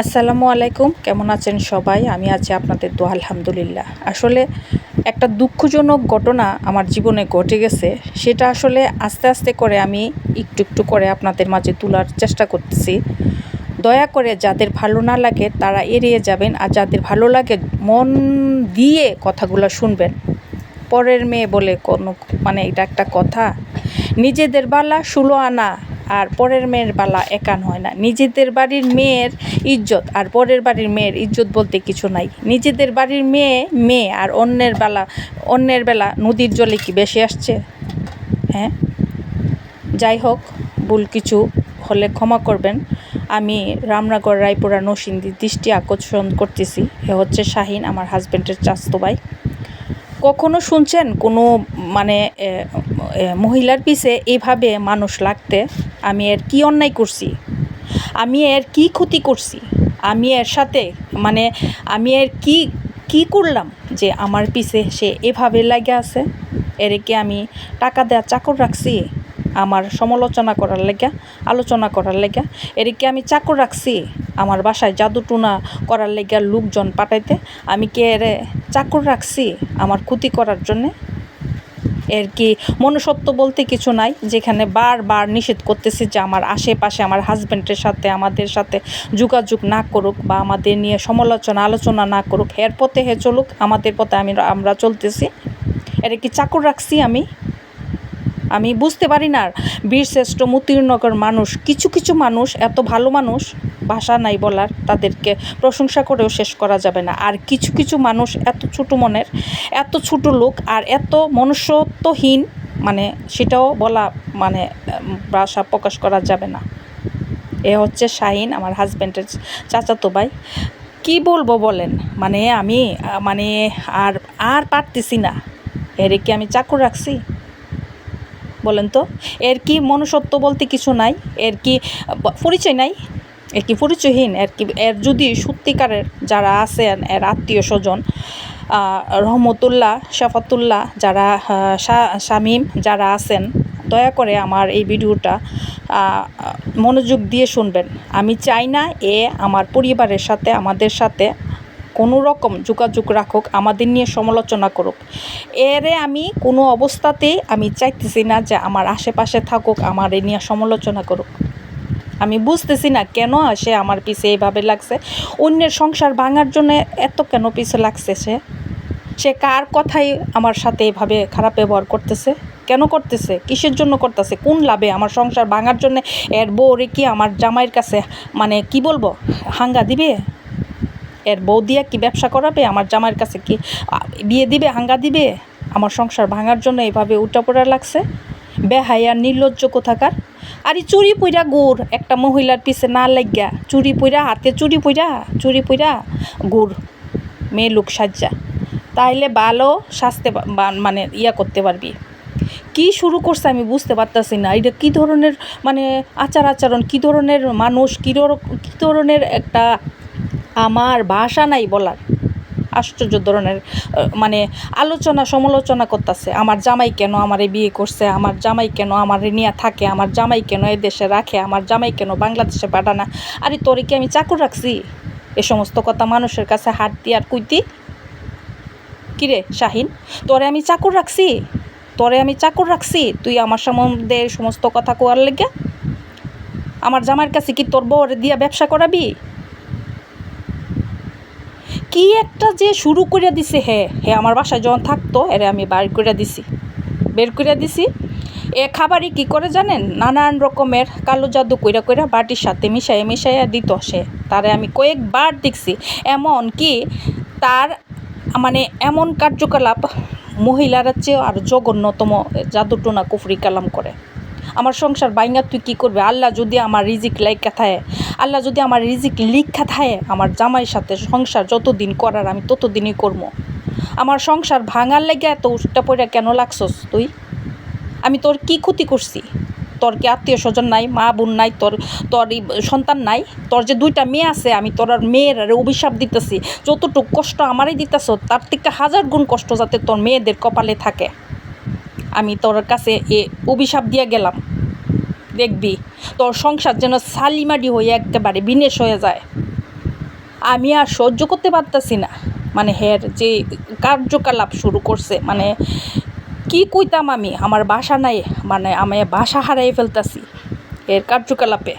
আসসালামু আলাইকুম, কেমন আছেন সবাই? আমি আছি আপনাদের দোয়া আলহামদুলিল্লাহ। আসলে একটা দুঃখজনক ঘটনা আমার জীবনে ঘটে গেছে। সেটা আসলে আস্তে আস্তে করে আমি একটু একটু করে আপনাদের মাঝে তোলার চেষ্টা করতেছি। দয়া করে যাদের ভালো না লাগে তারা এড়িয়ে যাবেন, আর যাদের ভালো লাগে মন দিয়ে কথাগুলো শুনবেন। পরের মেয়ে বলে কোনো এটা একটা কথা। নিজেদের বালা 16 আনা আর পরের মেয়ের বালা একান হয় না। নিজেদের বাড়ির মেয়ের ইজ্জত আর পরের বাড়ির মেয়ের ইজ্জত বলতে কিছু নাই। নিজেদের বাড়ির মেয়ে মেয়ে আর অন্যের বেলা নদীর জলে কি বেশি আসছে? হ্যাঁ, যাই হোক, ভুল কিছু হলে ক্ষমা করবেন। আমি রামনগর রায়পুরা নরসিংদীর দৃষ্টি আকর্ষণ করতেছি। এ হচ্ছে শাহিন, আমার হাজব্যান্ডের চাচাতো ভাই। কখনো শুনছেন কোনো মহিলার পিছে এইভাবে মানুষ লাগতে? আমি এর কি অন্যায় করছি? আমি এর কি ক্ষতি করছি? আমি এর সাথে আমি এর কি কি করলাম যে আমার পিছে সে এভাবে লাগে আছে? এরে কি আমি টাকা দেওয়া চাকর রাখছি আমার সমালোচনা করার লেগা, আলোচনা করার লেগা? এর কি আমি চাকর রাখছি আমার বাসায় জাদুটুনা করার লেগা, লোকজন পাঠাইতে? আমি কি এর চাকর রাখছি আমার ক্ষতি করার জন্যে? এর কি মনুষ্যত্ব বলতে কিছু নাই, যেখানে বারবার নিষেধ করতেছি যে আমার আশেপাশে আমার হাজব্যান্ডের সাথে আমাদের সাথে যোগাযোগ না করুক বা আমাদের নিয়ে আলোচনা না করুক। এর পথে হে চলুক, আমাদের পথে আমরা চলতেছি। এর কি চাকর রাখছি আমি বুঝতে পারি না। বীরশ্রেষ্ঠ মতিনগর মানুষ, কিছু কিছু মানুষ এত ভালো মানুষ, ভাষা নাই বলার, তাদেরকে প্রশংসা করেও শেষ করা যাবে না। আর কিছু কিছু মানুষ এত ছোটো মনের, এত ছোটো লোক আর এত মনুষ্যত্বহীন, সেটাও বলা ভাষা প্রকাশ করা যাবে না। এ হচ্ছে শাহিন, আমার হাজব্যান্ডের চাচাতো ভাই। কি বলবো বলেন? আমি আর আর পারতেছি না। এর কি আমি চাকর রাখছি বলেন তো? এর কি মনুষ্যত্ব বলতে কিছু নাই? এর কি পরিচয় নাই? এর কি পরিচয়হীন? এর যদি সত্যিকারের যারা আছেন এর আত্মীয় স্বজন, রহমতুল্লাহ, শাফাতুল্লাহ, যারা শামীম যারা আছেন, দয়া করে আমার এই ভিডিওটা মনোযোগ দিয়ে শুনবেন। আমি চাই না এ আমার পরিবারের সাথে, আমাদের সাথে কোনো রকম যোগাযোগ রাখুক, আমাদের নিয়ে সমালোচনা করুক। এরে আমি কোনো অবস্থাতেই আমি চাইতেছি না যে আমার আশেপাশে থাকুক, আমার এ নিয়ে সমালোচনা করুক। আমি বুঝতেছি না কেন সে আমার পিছে এইভাবে লাগছে। অন্যের সংসার ভাঙার জন্য এত কেন পিছে লাগছে? সে কার কথাই আমার সাথে এভাবে খারাপ ব্যবহার করতেছে? কেন করতেছে? কিসের জন্য করতেছে? কোন লাভে? আমার সংসার ভাঙার জন্য এর বউ রে কি আমার জামাইয়ের কাছে কি বলবো, হাঙ্গা দিবে? এর বউ দিয়া কি ব্যবসা করাবে? আমার জামাইয়ের কাছে কি বিয়ে দিবে, হাঙ্গা দিবে? আমার সংসার ভাঙার জন্য এভাবে উল্টাপড়া লাগছে। বেহায়া নির্লজ্জ কোথাকার। আর এই চুরি পইরা গুড়, একটা মহিলার পিছে না লাগিয়া চুরি পইরা, হাতে চুরি পইরা গুড়, মেয়ে লোক সাজ্জা, তাইলে ভালো শাস্তে করতে পারবি। কি শুরু করছে আমি বুঝতে পারতাছি না। এটা কী ধরনের আচরণ, কী ধরনের মানুষ, কী ধরনের একটা, আমার ভাষা নাই বলার। আশ্চর্য ধরনের আলোচনা সমালোচনা করতেছে। আমার জামাই কেন আমারে বিয়ে করছে, আমার জামাই কেন আমারে নিয়ে থাকে, আমার জামাই কেন এ দেশে রাখে, আমার জামাই কেন বাংলাদেশে পাঠানা। আরে তোরে কি আমি চাকর রাখছি এ সমস্ত কথা মানুষের কাছে হাত দিয়ে আর কইতি? কিরে শাহিন, তোরে আমি চাকর রাখছি? তুই আমার সম্বন্ধে সমস্ত কথা কোয়ার লেগে আমার জামাইয়ের কাছে কি তোর বউরে দিয়া ব্যবসা করাবি? কি একটা যে শুরু করে দিছে হে আমার বাসায় যখন থাকতো, এরে আমি বের করে দিছি। এ খাবারই কি করে জানেন? নানান রকমের কালো জাদু কইরা বাটির সাথে মিশাইয়া দিত সে। তারে আমি কয়েকবার দেখছি। এমন কি তার এমন কার্যকলাপ মহিলারা চেয়েও আর জঘন্যতম জাদুটোনা কুফরি কালাম করে। আমার সংসার বাইঙ্গা তুই কী করবে? আল্লাহ যদি আমার রিজিক লিখা থাকে, আমার জামাইয়ের সাথে সংসার যতদিন করার আমি ততদিনই করবো। আমার সংসার ভাঙার লেগে এত উল্টা পড়া কেন লাগছস তুই? আমি তোর কি ক্ষতি করছি? তোর কি আত্মীয় স্বজন নাই, মা বোন নাই, তোর সন্তান নাই? তোর যে 2টা মেয়ে আছে, আমি তোর মেয়ের অভিশাপ দিতেছি। যতটুকু কষ্ট আমারই দিতেছ, তার থেকে 1000 গুণ কষ্ট যাতে তোর মেয়েদের কপালে থাকে। আমি তোর কাছে অভিশাপ দিয়ে গেলাম, দেখবি তোর সংসার যেন সালিমাডি হয়ে একেবারে বিনেশ হয়ে যায়। আমি আর সহ্য করতে পারতাছি না। মানে হের যে কার্যকলাপ শুরু করছে, মানে কি কইতাম আমি, আমার বাসা নাই, মানে আমি বাসা হারাই ফেলতাছি এর কার্যকলাপে।